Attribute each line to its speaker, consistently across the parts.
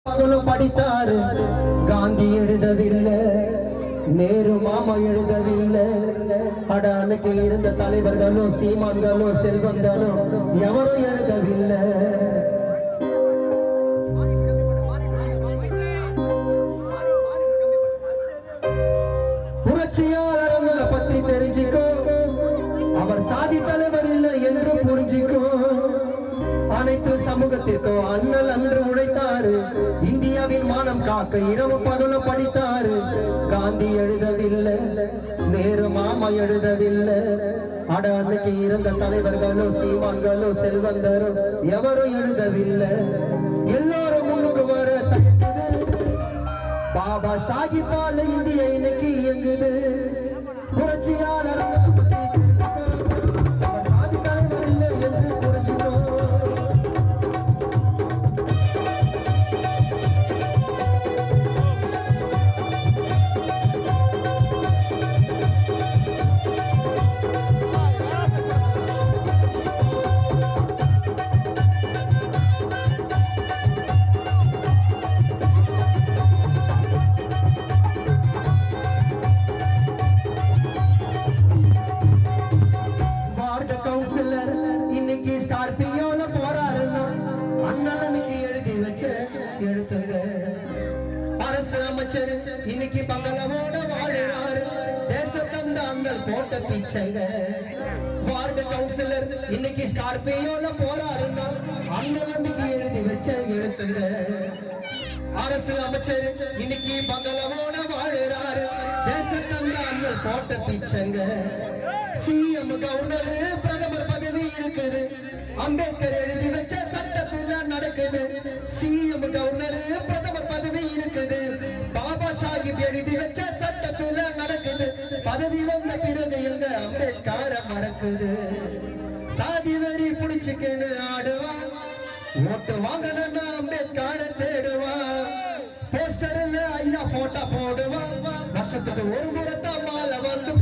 Speaker 1: படித்தாரு காந்தி எழுதவில்லை, நேரு மாமா எழுதவில்லை. அட அன்னைக்கு இருந்த தலைவர்களோ சீமான்களோ செல்வந்தனோ எவரும் எழுதவில்லை. புரட்சியாளர்களை பத்தி தெரிஞ்சுக்கோ, அவர் சாதி தலைவர் இல்லை என்று புரிஞ்சுக்கோ. அனைத்து சமூகத்திற்கும் அண்ணல் அன்று உழைத்தாரு, இந்தியாவின் மானம் காக்க இரவு பகலும் படித்தாரு. காந்தி எழுதவில்லை, நேரு மாமா எழுதவில்லை. அட அன்னைக்கு இருந்த தலைவர்களோ சீமான்களோ செல்வந்தரோ எவரும் எழுதவில்லை. எல்லாரும் முன்னுக்கு வர பாபா ஷாஹிப்பால இந்தியா இன்னைக்கு இயங்குது. புரட்சியாளர் சாதி தலைவர் இல்லை என்று புரிஞ்சுக்கோ. இன்னைக்கு ஸ்கார்பியோல போறாருன்னா அண்ணனுக்கு எழுதி வச்ச எழுத்துங்க. அரசு அமைச்சர் இன்னைக்கு பங்களவோட வாழுறாரு, தேச தந்த அண்ணல் போட்ட பிச்சைங்க. வார்டு கவுன்சிலர் இன்னைக்கு ஸ்கார்பியோல போறாருன்னா அண்ணனுக்கு எழுதி வச்ச எழுத்துங்க. அரசு அமைச்சர் இன்னைக்கு பங்களவோட வாழுறாரு, தேச தந்த அண்ணல் போட்ட பிச்சைங்க. சிஎம் கவர்னர் பிரதமர் பதவி இருக்குது, அம்பேத்கர் எழுதி வச்ச சட்டத்துல நடக்குது. சிஎம் கவர்னர் பிரதமர் பதவி இருக்குது, பாபா சாஹிப் எழுதி வச்ச சட்டத்துல நடக்குது. பதவி வந்த பிறகு எங்க அம்பேத்கர மறக்குது. சாதி வரி புடிச்சுக்கின்னு ஆடுவா, ஓட்டு வாங்கணும்னா அம்பேத்கர தேடுவா. போஸ்டர்ல ஐயா போட்டோ போடுவா, வருஷத்துக்கு ஒரு முறைதான் மாலை வந்து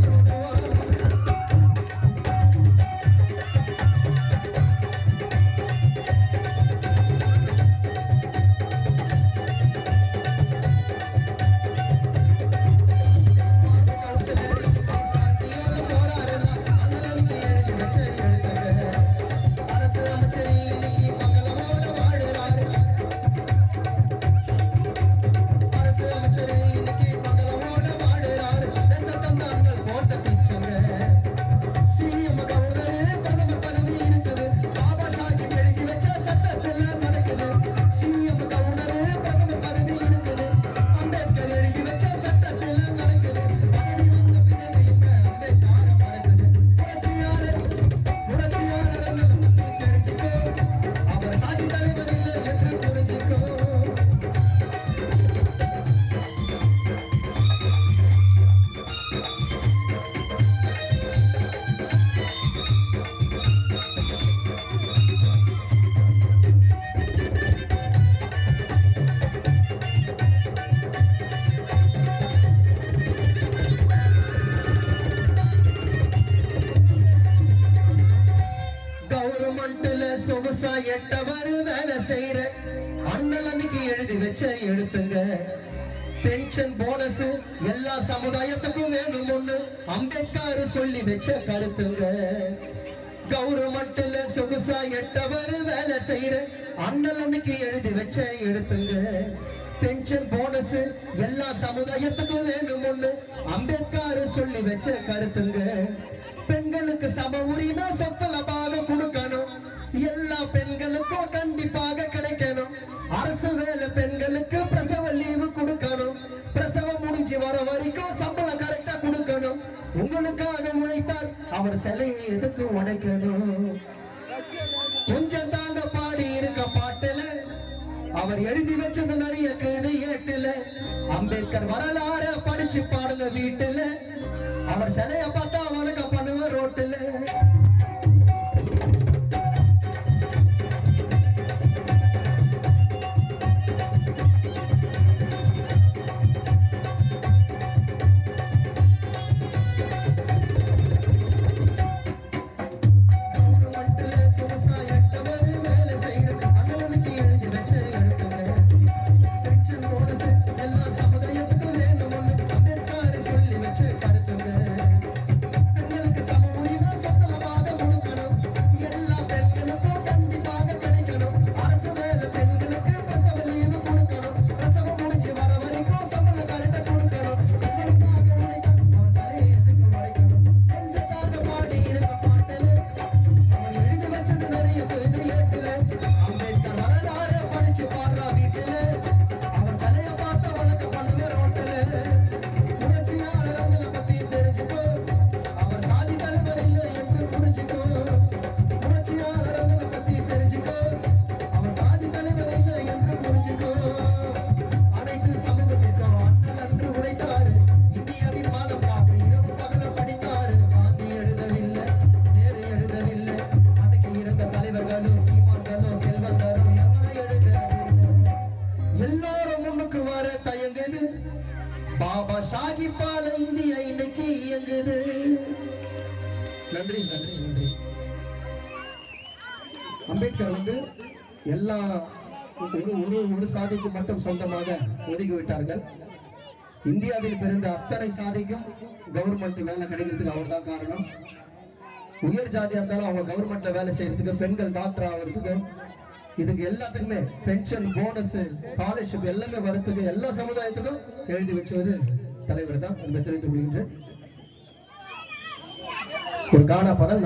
Speaker 1: சொகுசா எட்டவர் வேலை செய்யற அண்ணனுக்கு எழுதி வச்ச எழுத்துங்க. பென்ஷன் போனஸ் எல்லா சமுதாயத்துக்கும் வேணும்னு அம்பேத்கர் சொல்லி வச்ச கருத்துங்க. கவர்மெண்ட்ல சொகுசா எட்டவர் வேலை செய்யற அண்ணனுக்கு எழுதி வச்ச எழுத்துங்க. பென்ஷன் போனஸ் எல்லா சமுதாயத்துக்கும் வேணும்னு அம்பேத்கர் சொல்லி வச்ச கருத்துங்க. பெண்களுக்கு சம உரிமை சொத்துல பாகம் கொடுக்கணும், எல்லா பெண்களுக்கும் கண்டிப்பாக கிடைக்கணும். அரசு வேலை பெண்களுக்கு பிரசவ லீவு கொடுக்கணும், பிரசவம் முடிஞ்சு வர வரைக்கும் சம்பளம் கரெக்டா கொடுக்கணும். உங்களுக்காக உழைத்தால் அவர் சிலையை எதுக்கு உடைக்கணும்? கொஞ்சம் தாங்க பாடி இருக்க பாட்டுல அவர் எழுதி வச்சது நிறைய கதை ஏட்டுல. அம்பேத்கர் வரலாறு படிச்சு பாடுங்க வீட்டுல, அவர் சிலைய பார்த்தா வணக்கம் பண்ணுவ ரோட்டுல. சொகுசா எட்டவர் வேலை செய்யற அண்ணனுக்கு எழுதி வச்ச எழுத்துங்க. எல்லாரும் முன்னுக்கு வர தயங்குது. பாபா சாஹிப்பால இந்தியா இன்னைக்கு இயங்குது. நன்றி நன்றி நன்றி. அம்பேத்கர் வந்து எல்லா ஒரு சாதிக்கு மட்டும் சொந்தமாக ஒதுக்கி விட்டார்கள். இந்தியாவில் பிறந்த அத்தனை சாதிக்கும் கவர்மெண்ட் வேலை கிடைக்கிறதுக்கு அவர் தான் காரணம். உயர் ஜாதியா இருந்தாலும் அவங்க கவர்மெண்ட்ல வேலை செய்யறதுக்கு, பெண்கள் டாக்டர் ஆகிறதுக்கு, இதுக்கு எல்லாத்துக்குமே பென்ஷன், போனஸ், ஸ்காலர்ஷிப் எல்லாமே வரத்துக்கு எல்லா சமுதாயத்துக்கும் எழுதி வச்சது தலைவர் தான். தெரிவித்துக் கொள்கின்றேன். ஒரு கானா பாடல்.